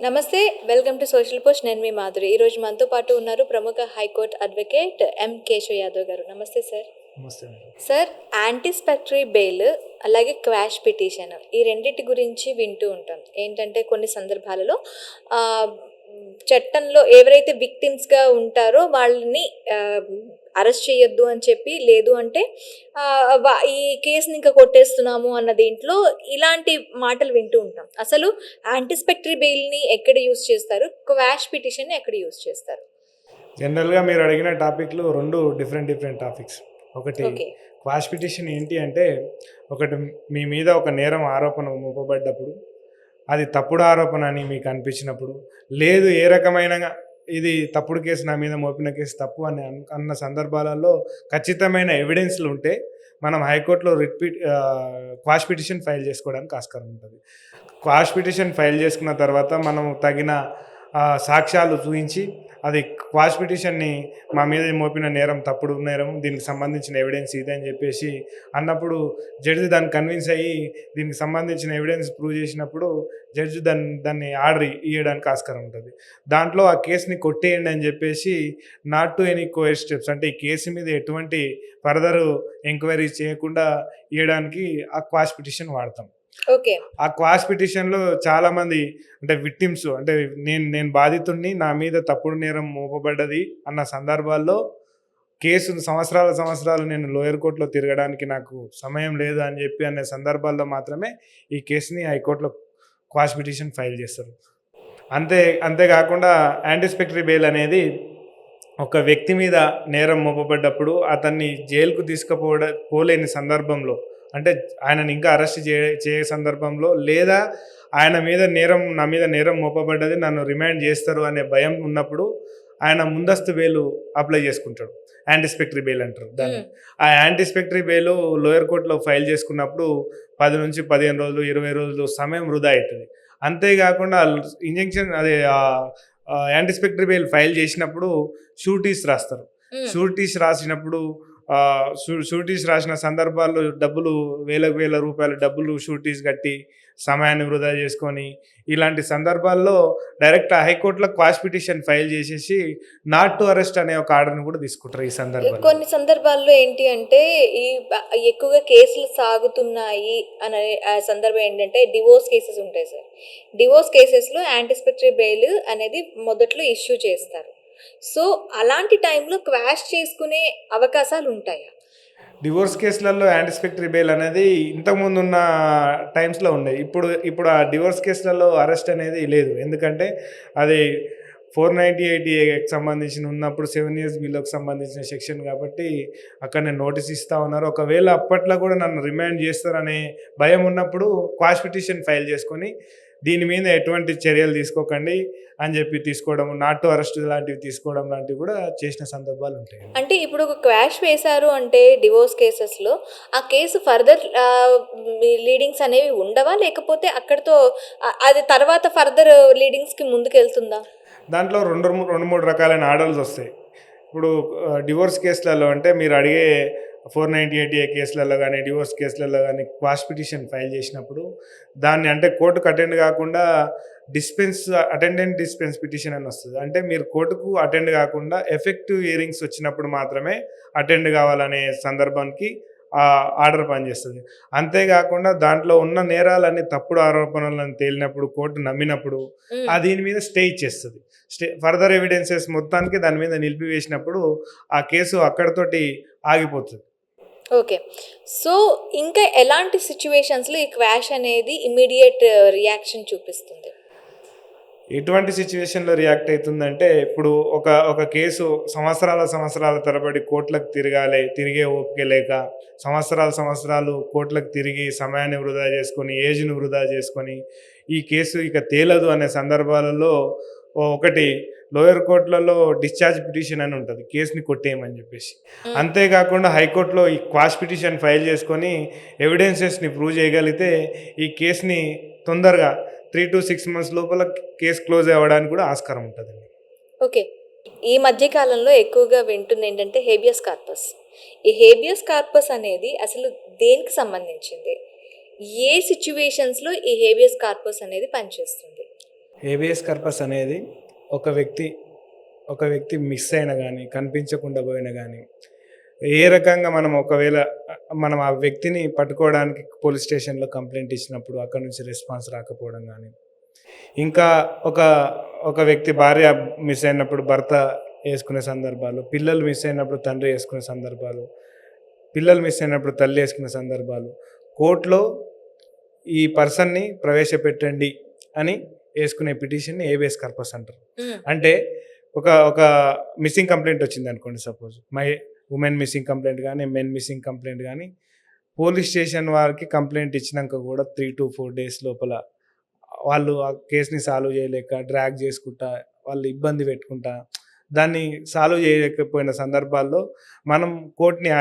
నమస్తే. Welcome to social post. నేను మీ మాధురి. ఈరోజు మనతో పాటు ఉన్నారు ప్రముఖ హైకోర్టు అడ్వకేట్ ఎం. కేశవ్ యాదవ్ గారు. నమస్తే సార్. నమస్తే మేడం. సార్, యాంటిసిపేటరీ బెయిల్ అలాగే క్వాష్ పిటిషన్ ఈ రెండిటి గురించి వింటూ ఉంటాం. ఏంటంటే కొన్ని సందర్భాలలో చట్టంలో ఎవరైతే విక్టిమ్స్గా ఉంటారో వాళ్ళని అరెస్ట్ చేయొద్దు అని చెప్పి, లేదు అంటే ఈ కేసుని ఇంకా కొట్టేస్తున్నాము అన్న దీంట్లో ఇలాంటి మాటలు వింటూ ఉంటాం. అసలు యాంటిసిపేటరీ బెయిల్ని ఎక్కడ యూజ్ చేస్తారు, క్వాష్ పిటిషన్ని ఎక్కడ యూజ్ చేస్తారు? జనరల్గా మీరు అడిగిన టాపిక్లు రెండు డిఫరెంట్ టాపిక్స్. ఒకటి ఓకే. క్వాష్ పిటిషన్ ఏంటి అంటే, ఒకటి మీ మీద ఒక నేరం ఆరోపణ మోపబడ్డప్పుడు, అది తప్పుడు ఆరోపణ అని మీకు అనిపించినప్పుడు, లేదు ఏ రకమైన ఇది తప్పుడు కేసు, నా మీద మోపిన కేసు తప్పు అని అన్న సందర్భాలలో ఖచ్చితమైన ఎవిడెన్స్లు ఉంటే మనం హైకోర్టులో క్వాష్ పిటిషన్ ఫైల్ చేసుకోవడానికి ఆస్కారం ఉంటుంది. క్వాష్ పిటిషన్ ఫైల్ చేసుకున్న తర్వాత మనం తగిన సాక్ష్యాలు చూపించి, అది క్వాష్ పిటిషన్ని మా మీద మోపిన నేరం తప్పుడు నేరం, దీనికి సంబంధించిన ఎవిడెన్స్ ఇదే అని చెప్పేసి అన్నప్పుడు జడ్జి దాన్ని కన్విన్స్ అయ్యి దీనికి సంబంధించిన ఎవిడెన్స్ ప్రూవ్ చేసినప్పుడు జడ్జి దాన్ని ఆర్డర్ ఇవ్వడానికి ఆస్కారం ఉంటుంది. దాంట్లో ఆ కేసుని కొట్టేయండి అని చెప్పేసి not to any coir steps, అంటే ఈ కేసు మీద ఎటువంటి ఫర్దర్ ఎంక్వైరీ చేయకుండా ఇవ్వడానికి ఆ క్వాష్ పిటిషన్ వాడతాం. ఓకే. ఆ క్వాష్ పిటిషన్లో చాలామంది అంటే విక్టిమ్స్, అంటే నేను బాధితుడిని, నా మీద తప్పుడు నేరం మోపబడ్డది అన్న సందర్భాల్లో కేసును సంవత్సరాలు నేను లోయర్ కోర్టులో తిరగడానికి నాకు సమయం లేదు అని చెప్పి అనే సందర్భాల్లో మాత్రమే ఈ కేసుని హైకోర్టులో క్వాష్ పిటిషన్ ఫైల్ చేస్తారు. అంతేకాకుండా యాంటిసిపేటరీ బెయిల్ అనేది ఒక వ్యక్తి మీద నేరం మోపబడ్డప్పుడు అతన్ని జైలుకు పోలేని సందర్భంలో, అంటే ఆయనను ఇంకా అరెస్ట్ చేయ సందర్భంలో, లేదా నా మీద నేరం మోపబడ్డది, నన్ను రిమాండ్ చేస్తారు అనే భయం ఉన్నప్పుడు ఆయన ముందస్తు బెయిల్ అప్లై చేసుకుంటాడు. యాంటిసిపేటరీ బెయిల్ అంటారు దాన్ని. ఆ యాంటిసిపేటరీ బెయిల్ లోయర్ కోర్టులో ఫైల్ చేసుకున్నప్పుడు 10 నుంచి 15 రోజులు 20 రోజులు సమయం వృధా అవుతుంది. అంతేకాకుండా యాంటిసిపేటరీ బెయిల్ ఫైల్ చేసినప్పుడు షూరిటీస్ రాస్తారు. షూరిటీస్ రాసిన సందర్భాల్లో డబ్బులు వేల రూపాయల డబ్బులు షూరిటీస్ కట్టి సమయాన్ని వృధా చేసుకొని, ఇలాంటి సందర్భాల్లో డైరెక్ట్ హైకోర్టులో క్వాష్ పిటిషన్ ఫైల్ చేసేసి నాట్ టు అరెస్ట్ అనే ఒక ఆర్డర్ని కూడా తీసుకుంటారు. ఈ సందర్భంలో కొన్ని సందర్భాల్లో ఏంటి అంటే ఎక్కువగా కేసులు సాగుతున్నాయి అనే సందర్భం ఏంటంటే డివోర్స్ కేసెస్ ఉంటాయి సార్. డివోర్స్ కేసెస్లో యాంటిసిపేటరీ బెయిల్ అనేది మొదట్లో ఇష్యూ చేస్తారు. సో అలాంటి టైంలో క్వాష్ చేసుకునే అవకాశాలు ఉంటాయా? డివోర్స్ కేసులలో యాంటిసిపేటరీ బెయిల్ అనేది ఇంతకుముందు ఉన్న టైమ్స్లో ఉండే. ఇప్పుడు ఆ డివోర్స్ కేసులలో అరెస్ట్ అనేది లేదు. ఎందుకంటే అది 498 సంబంధించిన ఉన్నప్పుడు 7 years బిల్లుకు సంబంధించిన సెక్షన్ కాబట్టి అక్కడ నేను నోటీస్ ఇస్తూ ఉన్నారు. ఒకవేళ అప్పట్లో కూడా నన్ను రిమాండ్ చేస్తారనే భయం ఉన్నప్పుడు క్వాష్ పిటిషన్ ఫైల్ చేసుకొని దీని మీద ఎటువంటి చర్యలు తీసుకోకండి అని చెప్పి తీసుకోవడం, నాట్ టు అరెస్ట్ లాంటివి తీసుకోవడం లాంటివి కూడా చేసిన సందర్భాలు ఉంటాయి. అంటే ఇప్పుడు ఒక క్వాష్ వేశారు అంటే డివోర్స్ కేసెస్లో ఆ కేసు ఫర్దర్ లీడింగ్స్ అనేవి ఉండవా, లేకపోతే అక్కడితో అది తర్వాత ఫర్దర్ లీడింగ్స్కి ముందుకు వెళ్తుందా? దాంట్లో రెండు మూడు రకాలైన ఆర్డర్స్ వస్తాయి. ఇప్పుడు డివోర్స్ కేసులలో అంటే మీరు అడిగే 498A కేసులలో కానీ డివోర్స్ కేసులలో కానీ క్వాష్ పిటిషన్ ఫైల్ చేసినప్పుడు దాన్ని అంటే కోర్టుకు అటెండ్ కాకుండా అటెండెంట్ డిస్పెన్స్ పిటిషన్ అని వస్తుంది. అంటే మీరు కోర్టుకు అటెండ్ కాకుండా ఎఫెక్టివ్ హియరింగ్స్ వచ్చినప్పుడు మాత్రమే అటెండ్ కావాలనే సందర్భానికి ఆర్డర్ పనిచేస్తుంది. అంతేకాకుండా దాంట్లో ఉన్న నేరాలన్నీ తప్పుడు ఆరోపణలను తేలినప్పుడు, కోర్టు నమ్మినప్పుడు దీని మీద స్టే ఇచ్చేస్తుంది. ఫర్దర్ ఎవిడెన్సెస్ మొత్తానికి దాని మీద నిలిపివేసినప్పుడు ఆ కేసు అక్కడితోటి ఆగిపోతుంది. ఓకే. సో ఇంకా ఎలాంటి సిచ్యువేషన్స్లో ఈ క్వాష్ అనేది ఇమీడియట్ రియాక్షన్ చూపిస్తుంది? ఎటువంటి సిచ్యువేషన్లో రియాక్ట్ అవుతుందంటే, ఇప్పుడు ఒక కేసు సంవత్సరాల తరబడి కోర్టులకు తిరిగే ఓపిక లేక సంవత్సరాలు కోర్టులకు తిరిగి సమయాన్ని వృధా చేసుకొని, ఏజ్ను వృధా చేసుకొని ఈ కేసు ఇక తేలదు అనే సందర్భాలలో ఒకటి లోయర్ కోర్టులలో డిశ్చార్జ్ పిటిషన్ అని ఉంటుంది, కేసుని కొట్టేయమని చెప్పేసి. అంతేకాకుండా హైకోర్టులో ఈ క్వాష్ పిటిషన్ ఫైల్ చేసుకొని ఎవిడెన్సెస్ని ప్రూవ్ చేయగలిగితే ఈ కేసుని తొందరగా 3 to 6 months లోపల కేసు క్లోజ్ అవ్వడానికి కూడా ఆస్కారం ఉంటుందండి. ఓకే. ఈ మధ్యకాలంలో ఎక్కువగా వింటుంది ఏంటంటే హేబియస్ కార్పస్. ఈ హేబియస్ కార్పస్ అనేది అసలు దేనికి సంబంధించింది? ఏ సిచ్యువేషన్స్లో ఈ హేబియస్ కార్పస్ అనేది పనిచేస్తుంది? హేబియస్ కార్పస్ అనేది ఒక వ్యక్తి ఒక వ్యక్తి మిస్ అయినా కానీ కనిపించకుండా పోయినా కానీ ఏ రకంగా మనం ఒకవేళ మనం ఆ వ్యక్తిని పట్టుకోవడానికి పోలీస్ స్టేషన్లో కంప్లైంట్ ఇచ్చినప్పుడు అక్కడ నుంచి రెస్పాన్స్ రాకపోవడం కానీ ఇంకా ఒక ఒక వ్యక్తి భార్య మిస్ అయినప్పుడు భర్త వేసుకునే సందర్భాలు, పిల్లలు మిస్ అయినప్పుడు తండ్రి వేసుకునే సందర్భాలు, పిల్లలు మిస్ అయినప్పుడు తల్లి వేసుకునే సందర్భాలు, కోర్టులో ఈ పర్సన్ని ప్రవేశపెట్టండి అని వేసుకునే పిటిషన్ని హేబియస్ కార్పస్ అంటారు. అంటే ఒక మిస్సింగ్ కంప్లైంట్ వచ్చింది అనుకోండి, సపోజ్ ఉమెన్ మిస్సింగ్ కంప్లైంట్ కానీ మెన్ మిస్సింగ్ కంప్లైంట్ కానీ పోలీస్ స్టేషన్ వారికి కంప్లైంట్ ఇచ్చినాక కూడా 3 to 4 days లోపల వాళ్ళు ఆ కేసుని సాల్వ్ చేయలేక డ్రాగ్ చేసుకుంటా వాళ్ళు ఇబ్బంది పెట్టుకుంటా దాన్ని సాల్వ్ చేయలేకపోయిన సందర్భాల్లో మనం కోర్టుని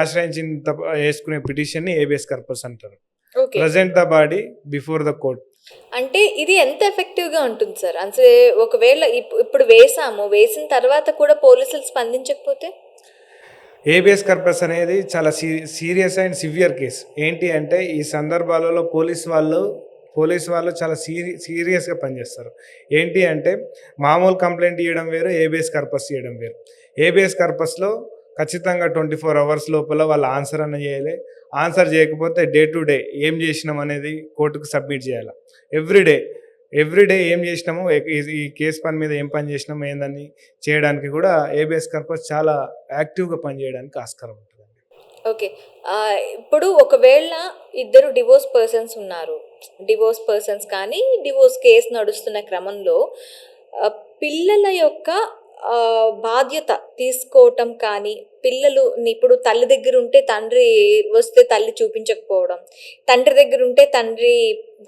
ఆశ్రయించిన వేసుకునే పిటిషన్ని హేబియస్ కార్పస్ అంటారు. Okay. Present the body before the court. అంటే ఇది ఎంత ఎఫెక్టివ్‌గా ఉంటుంది సార్? అంటే ఒకవేళ ఇప్పుడు వేసిన తర్వాత కూడా పోలీసులు స్పందించకపోతే? హేబియస్ కార్పస్ అనేది చాలా సీరియస్ అండ్ సివియర్ కేసు. ఏంటి అంటే ఈ సందర్భాలలో పోలీస్ వాళ్ళు చాలా సీరియస్గా పనిచేస్తారు. ఏంటి అంటే మామూలు కంప్లైంట్ ఇవ్వడం వేరు, హేబియస్ కార్పస్ ఇవ్వడం వేరు. హేబియస్ కార్పస్లో ఖచ్చితంగా 24 hours లోపల వాళ్ళు ఆన్సర్ అన్న చేయాలి. ఆన్సర్ చేయకపోతే డే టు డే ఏం చేసినాం అనేది కోర్టుకు సబ్మిట్ చేయాలి. ఎవ్రీడే ఏం చేసినామో ఈ కేసు పని మీద ఏం పని చేసినామో ఏందని చేయడానికి కూడా హేబియస్ కార్పస్ చాలా యాక్టివ్గా పనిచేయడానికి ఆస్కారం ఉంటుందండి. ఓకే. ఇప్పుడు ఒకవేళ ఇద్దరు డివోర్స్ పర్సన్స్ కానీ డివోర్స్ కేసు నడుస్తున్న క్రమంలో పిల్లల యొక్క బాధ్యత తీసుకోవటం కానీ, ఇప్పుడు తల్లి దగ్గర ఉంటే తండ్రి వస్తే తల్లి చూపించకపోవడం, తండ్రి దగ్గర ఉంటే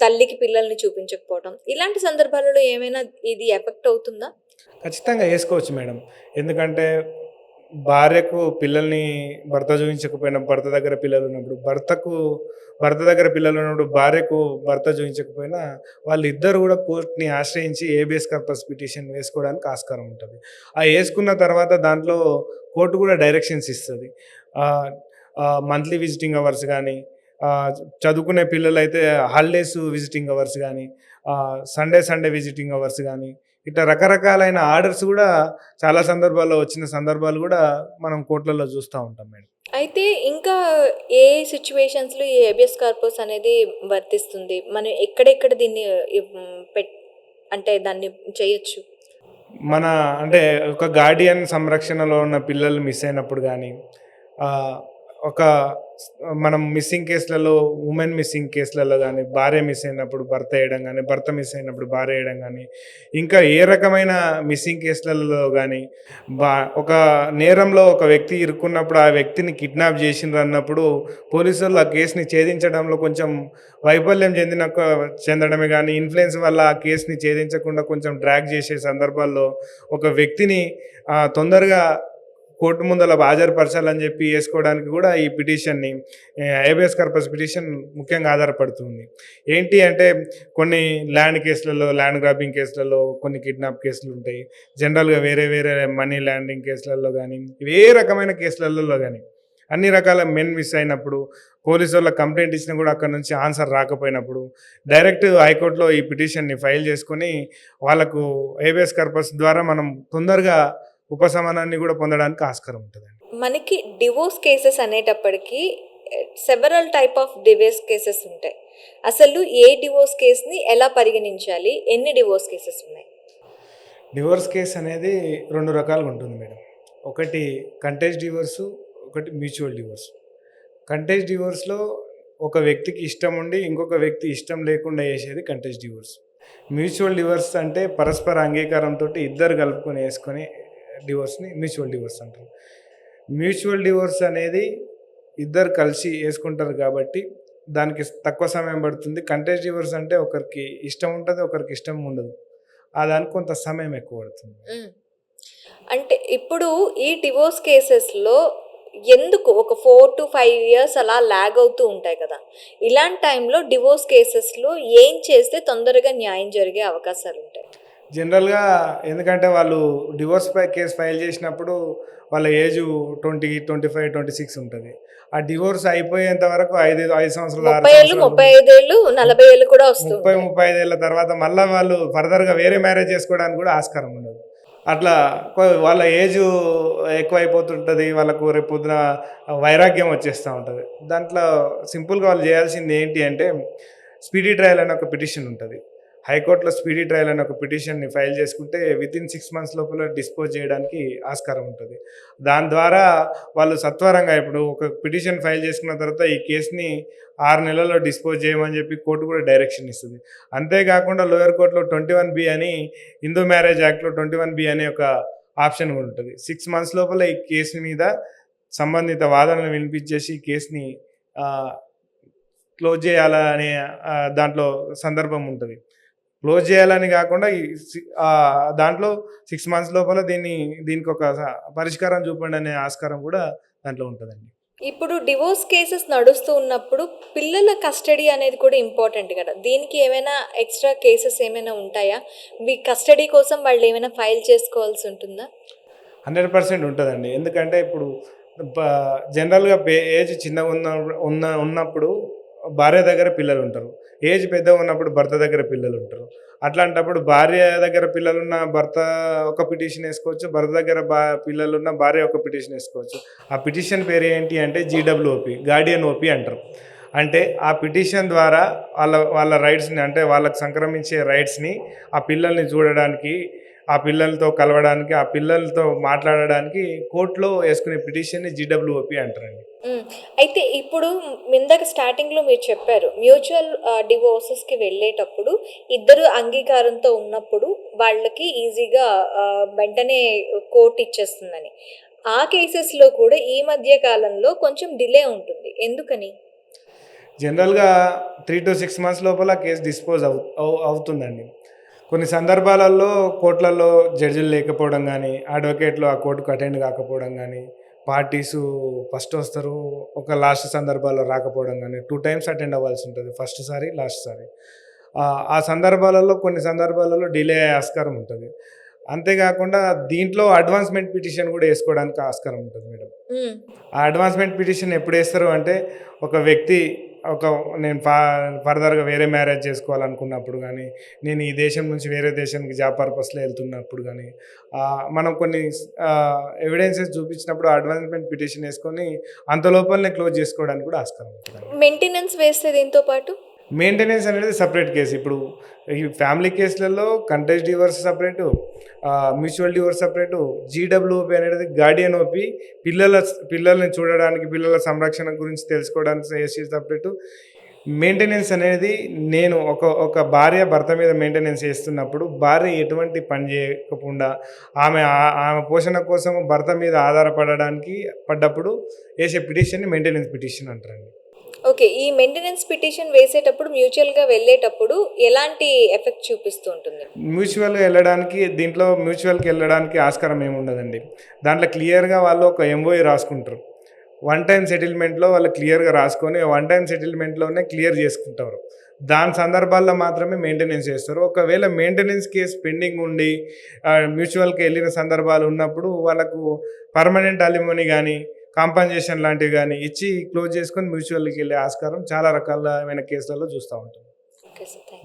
తల్లికి పిల్లల్ని చూపించకపోవడం, ఇలాంటి సందర్భాలలో ఏమైనా ఇది ఎఫెక్ట్ అవుతుందా? ఖచ్చితంగా వేసుకోవచ్చు మేడం. ఎందుకంటే భార్యకు పిల్లల్ని భర్త చూపించకపోయినా, భర్త దగ్గర పిల్లలు ఉన్నప్పుడు భార్యకు భర్త చూపించకపోయినా వాళ్ళిద్దరు కూడా కోర్టుని ఆశ్రయించి హేబియస్ కార్పస్ పిటిషన్ వేసుకోవడానికి ఆస్కారం ఉంటుంది. వేసుకున్న తర్వాత దాంట్లో కోర్టు కూడా డైరెక్షన్స్ ఇస్తుంది. మంత్లీ విజిటింగ్ అవర్స్ కానీ, చదువుకునే పిల్లలైతే హాలిడేస్ విజిటింగ్ అవర్స్ కానీ, సండే విజిటింగ్ అవర్స్ కానీ, ఇట్లా రకరకాలైన ఆర్డర్స్ కూడా చాలా సందర్భాల్లో వచ్చిన సందర్భాలు కూడా మనం కోర్టులలో చూస్తూ ఉంటాం మేడం. అయితే ఇంకా ఏ సిచ్యువేషన్స్‌లో ఈ హేబియస్ కార్పస్ అనేది వర్తిస్తుంది? మనం ఎక్కడెక్కడ దీన్ని అంటే దాన్ని చేయొచ్చు? అంటే ఒక గార్డియన్ సంరక్షణలో ఉన్న పిల్లలు మిస్ అయినప్పుడు కానీ, మనం మిస్సింగ్ కేసులలో ఉమెన్ మిస్సింగ్ కేసులలో కానీ, భార్య మిస్ అయినప్పుడు భర్త వేయడం కానీ, భర్త మిస్ అయినప్పుడు భార్య వేయడం కానీ, ఇంకా ఏ రకమైన మిస్సింగ్ కేసులలో కానీ ఒక నేరంలో ఒక వ్యక్తి ఇరుక్కున్నప్పుడు ఆ వ్యక్తిని కిడ్నాప్ చేసిండ్రు అన్నప్పుడు పోలీసులు ఆ కేసుని ఛేదించడంలో కొంచెం వైఫల్యం చెందడమే కానీ, ఇన్ఫ్లుయెన్స్ వల్ల ఆ కేసుని ఛేదించకుండా కొంచెం డ్రాగ్ చేసే సందర్భాల్లో ఒక వ్యక్తిని తొందరగా కోర్టు ముందల హాజరుపరచాలని చెప్పి వేసుకోవడానికి కూడా ఈ పిటిషన్ని హేబియస్ కార్పస్ పిటిషన్ ముఖ్యంగా ఆధారపడుతుంది. ఏంటి అంటే కొన్ని ల్యాండ్ గ్రాబింగ్ కేసులలో కొన్ని కిడ్నాప్ కేసులు ఉంటాయి. జనరల్గా వేరే మనీ ల్యాండింగ్ కేసులలో కానీ, ఏ రకమైన కేసులలో కానీ అన్ని రకాల మెన్ మిస్ అయినప్పుడు పోలీసు వాళ్ళకి కంప్లైంట్ ఇచ్చినా కూడా అక్కడ నుంచి ఆన్సర్ రాకపోయినప్పుడు డైరెక్ట్ హైకోర్టులో ఈ పిటిషన్ని ఫైల్ చేసుకొని వాళ్ళకు హేబియస్ కార్పస్ ద్వారా మనం తొందరగా ఉపశమనాన్ని కూడా పొందడానికి ఆస్కారం ఉంటుందండి. మనకి డివోర్స్ కేసెస్ అనేటప్పటికీ several type of divorce cases ఉంటాయి. అసలు ఏ డివోర్స్ కేసుని ఎలా పరిగణించాలి? ఎన్ని డివోర్స్ కేసెస్ ఉన్నాయి? డివోర్స్ కేసు అనేది 2 రకాలుగా ఉంటుంది మేడం. ఒకటి కంటెస్ట్ డివోర్సు, ఒకటి మ్యూచువల్ డివోర్స్. కంటెస్ట్ డివోర్స్లో ఒక వ్యక్తికి ఇష్టం ఉండి ఇంకొక వ్యక్తి ఇష్టం లేకుండా చేసేది కంటెస్ట్ డివోర్స్. మ్యూచువల్ డివోర్స్ అంటే పరస్పర అంగీకారంతో ఇద్దరు కలుపుకొని వేసుకొని డివోర్స్ని మ్యూచువల్ డివోర్స్ అంటారు. మ్యూచువల్ డివోర్స్ అనేది ఇద్దరు కలిసి వేసుకుంటారు కాబట్టి దానికి తక్కువ సమయం పడుతుంది. కంటెస్ట్ డివోర్స్ అంటే ఒకరికి ఇష్టం ఉంటుంది, ఒకరికి ఇష్టం ఉండదు. దానికి కొంత సమయం ఎక్కువ పడుతుంది. అంటే ఇప్పుడు ఈ డివోర్స్ కేసెస్లో ఎందుకు ఒక 4 to 5 years అలా ల్యాగ్ అవుతూ ఉంటాయి కదా? ఇలాంటి టైంలో డివోర్స్ కేసెస్లో ఏం చేస్తే తొందరగా న్యాయం జరిగే అవకాశాలు ఉంటాయి? జనరల్‌గా ఎందుకంటే వాళ్ళు డివోర్స్ కేస్ ఫైల్ చేసినప్పుడు వాళ్ళ ఏజ్ 20, 25, 26 ఉంటది. ఆ డివోర్స్ అయిపోయేంత వరకు 5 సంవత్సరాలు, 6 30 ఏళ్ళు, సంవత్సరాలు, 35 ఏళ్ళు, 40 ఏళ్ళు కూడా వస్తూ 30, ఉంటాయి. 35 ఏళ్ల తర్వాత మళ్ళా వాళ్ళు ఫర్దర్‌గా వేరే మ్యారేజ్ చేసుకోవడానికి కూడా ఆస్కారం ఉండదు. అట్లా వాళ్ళ ఏజు ఎక్కువైపోతుంటది. వాళ్ళకు రేపొద్దున వైరాగ్యం వచ్చేస్తా ఉంటది. దాంట్లో సింపుల్‌గా వాళ్ళు చేయాల్సింది ఏంటి అంటే, స్పీడీ ట్రయల్ అనే ఒక పిటిషన్ ఉంటది. హైకోర్టులో స్పీడీ ట్రయల్ అనే ఒక పిటిషన్‌ని ఫైల్ చేసుకుంటే వితిన్ 6 మంత్స్ లోపల డిస్పోజ్ చేయడానికి ఆస్కారం ఉంటది. దాని ద్వారా వాళ్ళు సత్వరంగా ఇప్పుడు ఒక పిటిషన్ ఫైల్ చేసుకున్న తర్వాత ఈ కేస్‌ని 6 నెలల్లో డిస్పోజ్ చేయమని చెప్పి కోర్టు కూడా డైరెక్షన్ ఇస్తది. అంతేకాకుండా లోయర్ కోర్ట్‌లో 21(b) అని హిందూ మ్యారేజ్ యాక్ట్‌లో 21(b) అనే ఒక ఆప్షన్ కూడా ఉంటది. 6 మంత్స్ లోపల ఈ కేసు మీద సంబంధిత వాదనలు వినిపించేసి ఈ కేస్‌ని ఆహ్, క్లోజ్ చేయాలా అనే దాంట్లో సందర్భం ఉంటది. క్లోజ్ చేయాలని కాకుండా దాంట్లో 6 మంత్స్ లోపల దీనికొక పరిష్కారం చూపండి అనే ఆస్కారం కూడా దాంట్లో ఉంటదండి. ఇప్పుడు డివోర్స్ కేసెస్ నడుస్తూ ఉన్నప్పుడు పిల్లల కస్టడీ అనేది కూడా ఇంపార్టెంట్ కదా! దీనికి ఏమైనా ఎక్స్‌ట్రా కేసెస్ ఏమైనా ఉంటాయా? మీ కస్టడీ కోసం వాళ్ళు ఏమైనా ఫైల్ చేసుకోవాల్సి ఉంటుందా? 100% ఉంటదండి. ఎందుకంటే ఇప్పుడు ప జనరల్‌గా ఏజ్ చిన్నగున్న ఉన్నప్పుడు భార్య దగ్గర పిల్లలుంటరు. ఏజ్ పెద్దగున్నప్పుడు భర్త దగ్గర పిల్లలుంటరు. అట్లాంటప్పుడు భార్య దగ్గర పిల్లలున్న భర్త ఒక పిటిషన్ ఏసుకోవచ్చు. భర్త దగ్గర పిల్లలున్న భార్య ఒక పిటిషన్ ఏసుకోవచ్చు. ఆ పిటిషన్ పేరేంటి అంటే జీడబ్ల్యూఓపీ, గార్డియన్ ఓపీ అంటారు. అంటే ఆ పిటిషన్ ద్వారా వాళ్ళ రైట్స్‌ని అంటే వాళ్ళకి సంక్రమించే రైట్స్‌ని ఆ పిల్లల్ని చూడడానికి, ఆ పిల్లలతో కలవడానికి, ఆ పిల్లలతో మాట్లాడడానికి కోర్ట్‌లో ఏసుకునే పిటిషన్‌ని జీడబ్ల్యూఓపీ అంటారండి. హ్మ్. అయితే ఇప్పుడు ఇందాక స్టార్టింగ్‌లో మీరు చెప్పారు. మ్యూచువల్ డివోర్సెస్‌కి వెళ్ళేటప్పుడు ఇద్దరు అంగీకారంతో ఉన్నప్పుడు వాళ్ళకి ఈజీగా వెంటనే కోర్ట్ ఇచ్చేస్తుందని. ఆ కేసెస్‌లో కూడా ఈ మధ్య కాలంలో కొంచెం డిలే ఉంటుంది. ఎందుకని? జనరల్‌గా 3-6 మంత్స్ లోపల కేస్ డిస్పోజ్ అవుతుందండి. కొన్ని సందర్భాలలో కోర్ట్‌లలో జడ్జిలు లేకపోవడం గానీ, అడ్వకేట్‌లు ఆ కోర్ట్‌కి అటెండ్ కాకపోవడం గానీ, పార్టీసు ఫస్ట్ వస్తారు. ఒక లాస్ట్ సందర్భాల్లో రాకపోవడం గానీ, 2 టైమ్స్ అటెండ్ అవ్వాల్సి ఉంటది. ఫస్ట్ సారి, లాస్ట్ సారి. ఆ సందర్భాలలో కొన్ని సందర్భాలలో డిలే అయ్యే ఆస్కారం ఉంటది. అంతేగాకుండా దీంట్లో అడ్వాన్స్‌మెంట్ పిటిషన్ గూడా ఏసుకోవడానికి ఆస్కారం ఉంటది మేడం. హ్మ్. ఆ అడ్వాన్స్‌మెంట్ పిటిషన్ ఎప్పుడేస్తారు అంటే, ఒక వ్యక్తి ఒక నేను ఫర్దర్‌గా వేరే మ్యారేజ్ చేసుకోవాలనుకున్నప్పుడు గానీ, నేను ఈ దేశం నుంచి వేరే దేశానికి జాబ్ పర్పస్‌లో ఎళ్తున్నప్పుడు గానీ, మనం కొన్ని ఎవిడెన్సెస్ చూపించినప్పుడు అడ్వాన్స్‌మెంట్ పిటిషన్ ఏసుకొని అంత లోపలనే క్లోజ్ చేసుకోవడానికి కూడా ఆస్కారం ఉంటదండి. మెయింటెనెన్స్ వేస్తే దీంతో పాటు? మెయింటెనెన్స్ అనేది సెపరేట్ కేసు. ఇప్పుడు ఈ ఫ్యామిలీ కేసులలో contest divorce separate, mutual divorce separate, GWOP అనేది గార్డియన్ ఓపీ పిల్లల్ని చూడడానికి, పిల్లల సంరక్షణ గురించి తెలుసుకోవడానికి చేసేది సెపరేటు. మెయింటెనెన్స్ అనేది నేను ఒక భార్య భర్త మీద మెయింటెనెన్స్ చేస్తున్నప్పుడు, భార్య ఎటువంటి పని చేయకుండా ఆమె పోషణ కోసం భర్త మీద ఆధారపడడానికి పడ్డప్పుడు ఏసే పిటిషన్‌ని మెయింటెనెన్స్ పిటిషన్ అంటారండి. ఓకే. ఈ మెయింటెనెన్స్ పిటిషన్ వేసేటప్పుడు మ్యూచువల్‌గా వెళ్ళేటప్పుడు ఎలాంటి ఎఫెక్ట్ చూపిస్తూ ఉంటుంది? మ్యూచువల్‌కి వెళ్ళడానికి ఆస్కారం ఏముండదండి. దాంట్లో క్లియర్‌గా వాళ్ళు ఒక ఎంఓయూ రాసుకుంటారు. వన్ టైమ్ సెటిల్మెంట్‌లో వాళ్ళు క్లియర్‌గా రాసుకొని, వన్ టైమ్ సెటిల్మెంట్‌లోనే క్లియర్ చేసుకుంటారు. దాని సందర్భాల్లో మాత్రమే మెయింటెనెన్స్ చేస్తారు. ఒకవేళ మెయింటెనెన్స్ కేస్ పెండింగ్ ఉండి మ్యూచువల్‌కి వెళ్ళిన సందర్భాలు ఉన్నప్పుడు వాళ్ళకు పర్మనెంట్ అలిమనీ గానీ, కాంపెన్సేషన్ లాంటివి గానీ ఇచ్చి క్లోజ్ చేసుకొని మ్యూచువల్‌కి వెళ్ళే ఆస్కారం చాలా రకాలమైన కేసులలో చూస్తా ఉంటాం. Okay sir. థాంక్